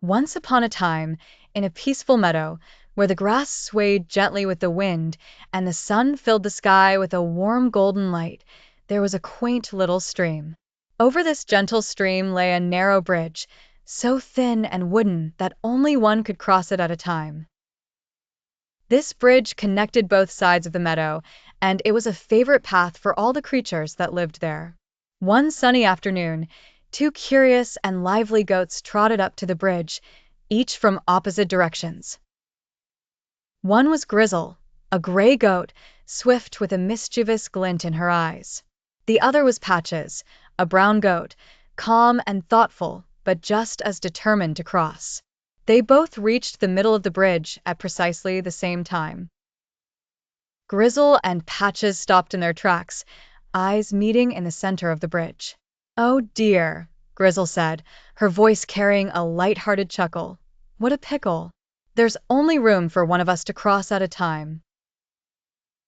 Once upon a time, in a peaceful meadow, where the grass swayed gently with the wind and the sun filled the sky with a warm golden light, there was a quaint little stream. Over this gentle stream lay a narrow bridge, so thin and wooden that only one could cross it at a time. This bridge connected both sides of the meadow, and it was a favorite path for all the creatures that lived there. One sunny afternoon, two curious and lively goats trotted up to the bridge, each from opposite directions. One was Grizzle, a gray goat, swift with a mischievous glint in her eyes. The other was Patches, a brown goat, calm and thoughtful, but just as determined to cross. They both reached the middle of the bridge at precisely the same time. Grizzle and Patches stopped in their tracks, eyes meeting in the center of the bridge. "Oh dear," Grizzle said, her voice carrying a light-hearted chuckle. "What a pickle. There's only room for one of us to cross at a time."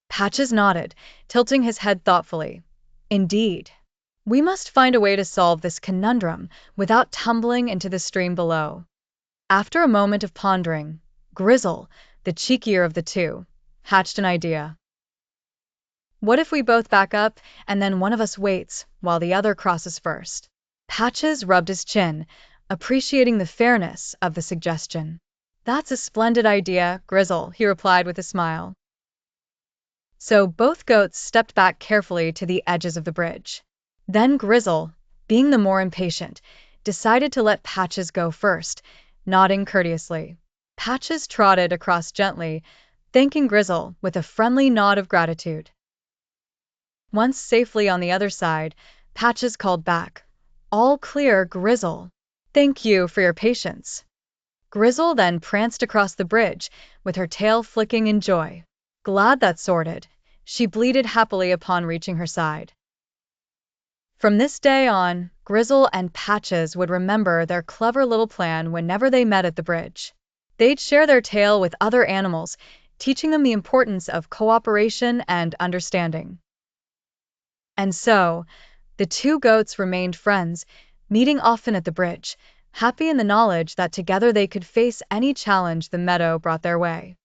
Patches nodded, tilting his head thoughtfully. "Indeed. We must find a way to solve this conundrum without tumbling into the stream below." After a moment of pondering, Grizzle, the cheekier of the two, hatched an idea. "What if we both back up and then one of us waits while the other crosses first?" Patches rubbed his chin, appreciating the fairness of the suggestion. "That's a splendid idea, Grizzle," he replied with a smile. So both goats stepped back carefully to the edges of the bridge. Then Grizzle, being the more impatient, decided to let Patches go first, nodding courteously. Patches trotted across gently, thanking Grizzle with a friendly nod of gratitude. Once safely on the other side, Patches called back, "All clear, Grizzle. Thank you for your patience." Grizzle then pranced across the bridge, with her tail flicking in joy. Glad that's sorted, she bleated happily upon reaching her side. From this day on, Grizzle and Patches would remember their clever little plan whenever they met at the bridge. They'd share their tale with other animals, teaching them the importance of cooperation and understanding. And so, the two goats remained friends, meeting often at the bridge, happy in the knowledge that together they could face any challenge the meadow brought their way.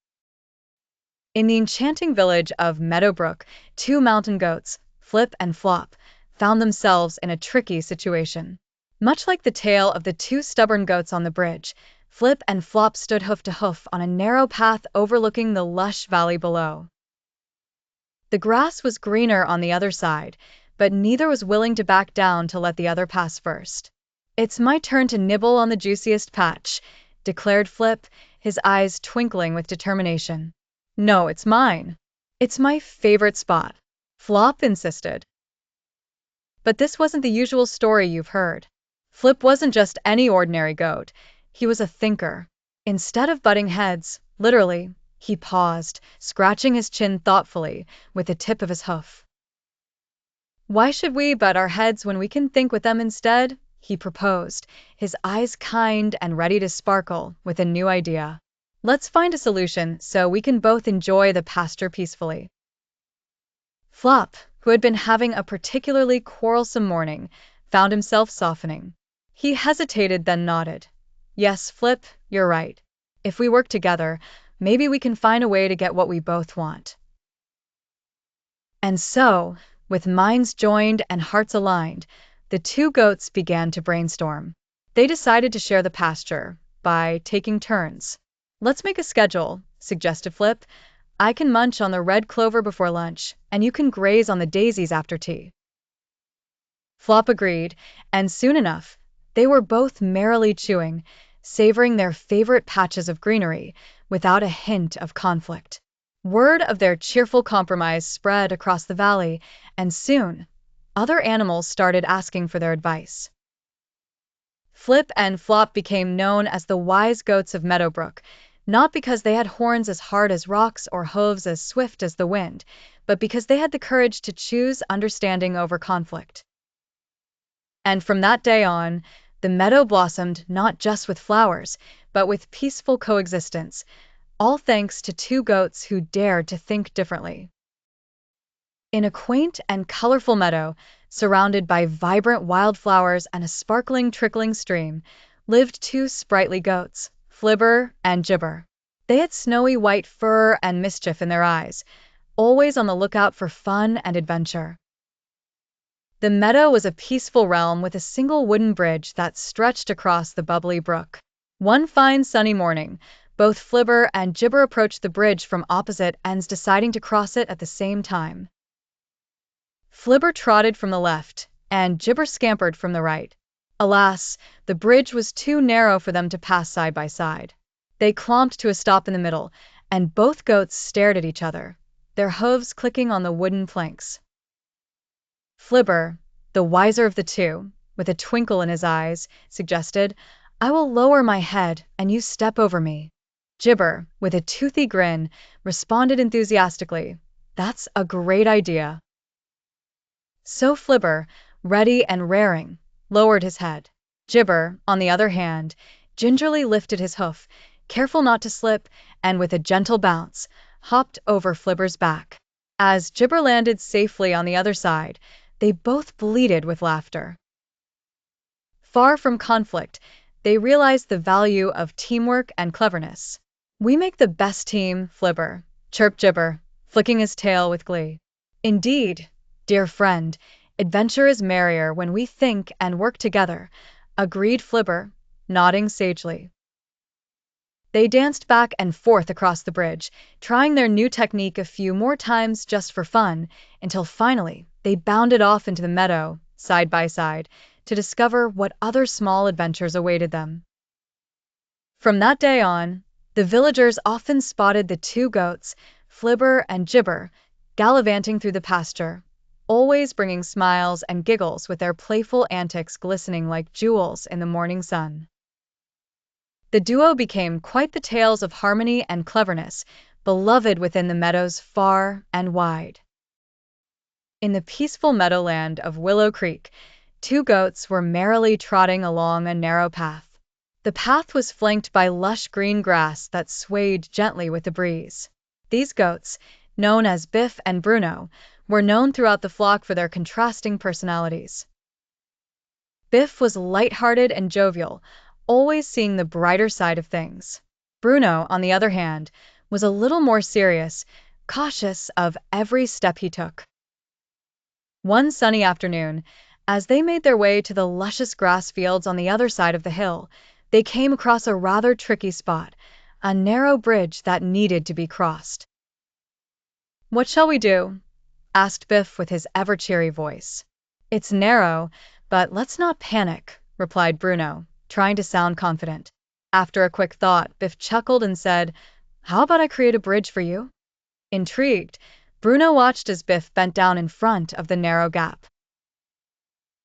In the enchanting village of Meadowbrook, two mountain goats, Flip and Flop, found themselves in a tricky situation. Much like the tale of the two stubborn goats on the bridge, Flip and Flop stood hoof to hoof on a narrow path overlooking the lush valley below. The grass was greener on the other side, but neither was willing to back down to let the other pass first. "It's my turn to nibble on the juiciest patch," declared Flip, his eyes twinkling with determination. "No, it's mine. It's my favorite spot," Flop insisted. But this wasn't the usual story you've heard. Flip wasn't just any ordinary goat. He was a thinker. Instead of butting heads, literally, he paused, scratching his chin thoughtfully with the tip of his hoof. "Why should we butt our heads when we can think with them instead?" he proposed, his eyes kind and ready to sparkle with a new idea. "Let's find a solution so we can both enjoy the pasture peacefully." Flop, who had been having a particularly quarrelsome morning, found himself softening. He hesitated, then nodded. "Yes, Flip, you're right. If we work together, maybe we can find a way to get what we both want." And so, with minds joined and hearts aligned, the two goats began to brainstorm. They decided to share the pasture by taking turns. "Let's make a schedule," suggested Flip. "I can munch on the red clover before lunch, and you can graze on the daisies after tea." Flop agreed, and soon enough, they were both merrily chewing, savoring their favorite patches of greenery, without a hint of conflict. Word of their cheerful compromise spread across the valley, and soon, other animals started asking for their advice. Flip and Flop became known as the wise goats of Meadowbrook, not because they had horns as hard as rocks or hooves as swift as the wind, but because they had the courage to choose understanding over conflict. And from that day on, the meadow blossomed not just with flowers, but with peaceful coexistence, all thanks to two goats who dared to think differently. In a quaint and colorful meadow, surrounded by vibrant wildflowers and a sparkling trickling stream, lived two sprightly goats, Flibber and Jibber. They had snowy white fur and mischief in their eyes, always on the lookout for fun and adventure. The meadow was a peaceful realm with a single wooden bridge that stretched across the bubbly brook. One fine sunny morning, both Flibber and Jibber approached the bridge from opposite ends, deciding to cross it at the same time. Flibber trotted from the left, and Jibber scampered from the right. Alas, the bridge was too narrow for them to pass side by side. They clomped to a stop in the middle, and both goats stared at each other, their hooves clicking on the wooden planks. Flibber, the wiser of the two, with a twinkle in his eyes, suggested, "I will lower my head and you step over me." Jibber, with a toothy grin, responded enthusiastically, "That's a great idea." So Flibber, ready and raring, lowered his head. Jibber, on the other hand, gingerly lifted his hoof, careful not to slip, and with a gentle bounce, hopped over Flibber's back. As Jibber landed safely on the other side, they both bleated with laughter. Far from conflict, they realized the value of teamwork and cleverness. "We make the best team, Flibber," chirped Jibber, flicking his tail with glee. "Indeed, dear friend, adventure is merrier when we think and work together," agreed Flibber, nodding sagely. They danced back and forth across the bridge, trying their new technique a few more times just for fun, until finally they bounded off into the meadow, side by side, to discover what other small adventures awaited them. From that day on, the villagers often spotted the two goats, Flibber and Jibber, gallivanting through the pasture, always bringing smiles and giggles with their playful antics glistening like jewels in the morning sun. The duo became quite the tales of harmony and cleverness, beloved within the meadows far and wide. In the peaceful meadowland of Willow Creek, two goats were merrily trotting along a narrow path. The path was flanked by lush green grass that swayed gently with the breeze. These goats, known as Biff and Bruno, were known throughout the flock for their contrasting personalities. Biff was lighthearted and jovial, always seeing the brighter side of things. Bruno, on the other hand, was a little more serious, cautious of every step he took. One sunny afternoon, as they made their way to the luscious grass fields on the other side of the hill, they came across a rather tricky spot, a narrow bridge that needed to be crossed. "What shall we do?" asked Biff with his ever-cheery voice. "It's narrow, but let's not panic," replied Bruno, trying to sound confident. After a quick thought, Biff chuckled and said, "How about I create a bridge for you?" Intrigued, Bruno watched as Biff bent down in front of the narrow gap.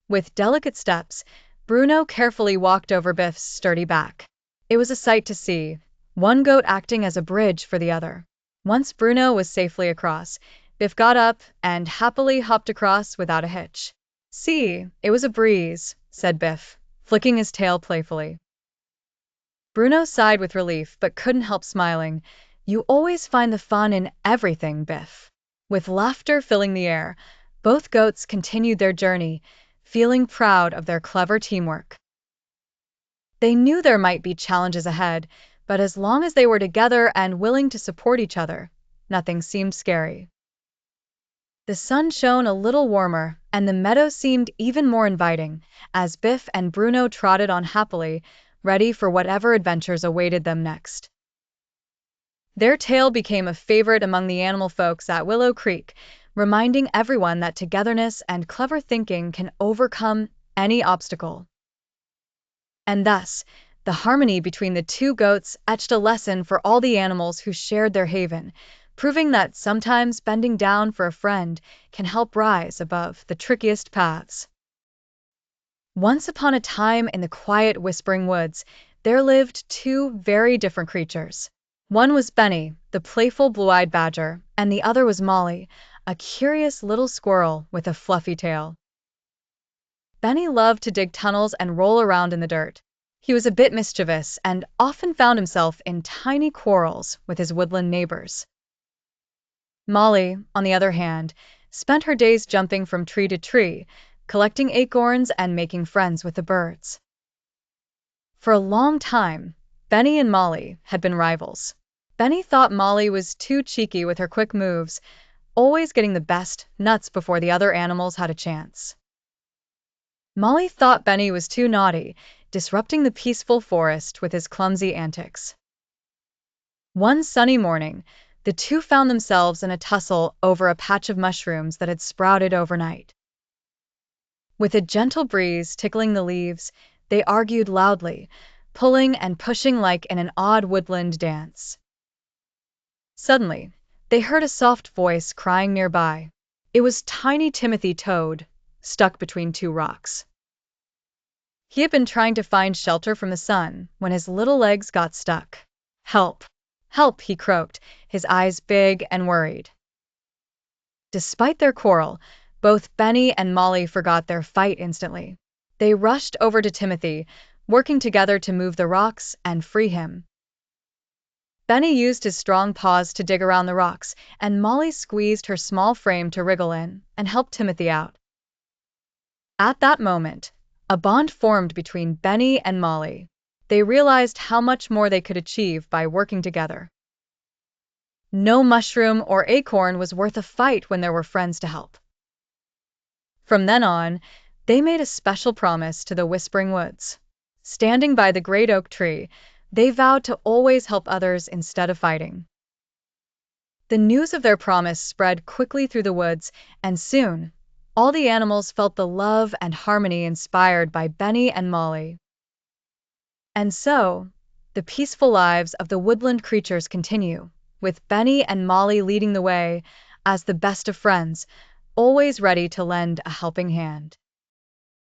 With delicate steps, Bruno carefully walked over Biff's sturdy back. It was a sight to see, one goat acting as a bridge for the other. Once Bruno was safely across, Biff got up and happily hopped across without a hitch. "See, it was a breeze," said Biff, flicking his tail playfully. Bruno sighed with relief but couldn't help smiling. "You always find the fun in everything, Biff." With laughter filling the air, both goats continued their journey, feeling proud of their clever teamwork. They knew there might be challenges ahead, but as long as they were together and willing to support each other, nothing seemed scary. The sun shone a little warmer, and the meadow seemed even more inviting, as Biff and Bruno trotted on happily, ready for whatever adventures awaited them next. Their tale became a favorite among the animal folks at Willow Creek, reminding everyone that togetherness and clever thinking can overcome any obstacle. And thus, the harmony between the two goats etched a lesson for all the animals who shared their haven, proving that sometimes bending down for a friend can help rise above the trickiest paths. Once upon a time in the quiet whispering woods, there lived two very different creatures. One was Benny, the playful blue-eyed badger, and the other was Molly, a curious little squirrel with a fluffy tail. Benny loved to dig tunnels and roll around in the dirt. He was a bit mischievous and often found himself in tiny quarrels with his woodland neighbors. Molly, on the other hand, spent her days jumping from tree to tree, collecting acorns and making friends with the birds. For a long time, Benny and Molly had been rivals. Benny thought Molly was too cheeky with her quick moves, always getting the best nuts before the other animals had a chance. Molly thought Benny was too naughty, disrupting the peaceful forest with his clumsy antics. One sunny morning, the two found themselves in a tussle over a patch of mushrooms that had sprouted overnight. With a gentle breeze tickling the leaves, they argued loudly, pulling and pushing like in an odd woodland dance. Suddenly, they heard a soft voice crying nearby. It was tiny Timothy Toad, stuck between two rocks. He had been trying to find shelter from the sun when his little legs got stuck. "Help! Help!" he croaked, his eyes big and worried. Despite their quarrel, both Benny and Molly forgot their fight instantly. They rushed over to Timothy, working together to move the rocks and free him. Benny used his strong paws to dig around the rocks, and Molly squeezed her small frame to wriggle in and help Timothy out. At that moment, a bond formed between Benny and Molly. They realized how much more they could achieve by working together. No mushroom or acorn was worth a fight when there were friends to help. From then on, they made a special promise to the Whispering Woods. Standing by the great oak tree, they vowed to always help others instead of fighting. The news of their promise spread quickly through the woods, and soon, all the animals felt the love and harmony inspired by Benny and Molly. And so, the peaceful lives of the woodland creatures continue, with Benny and Molly leading the way as the best of friends, always ready to lend a helping hand.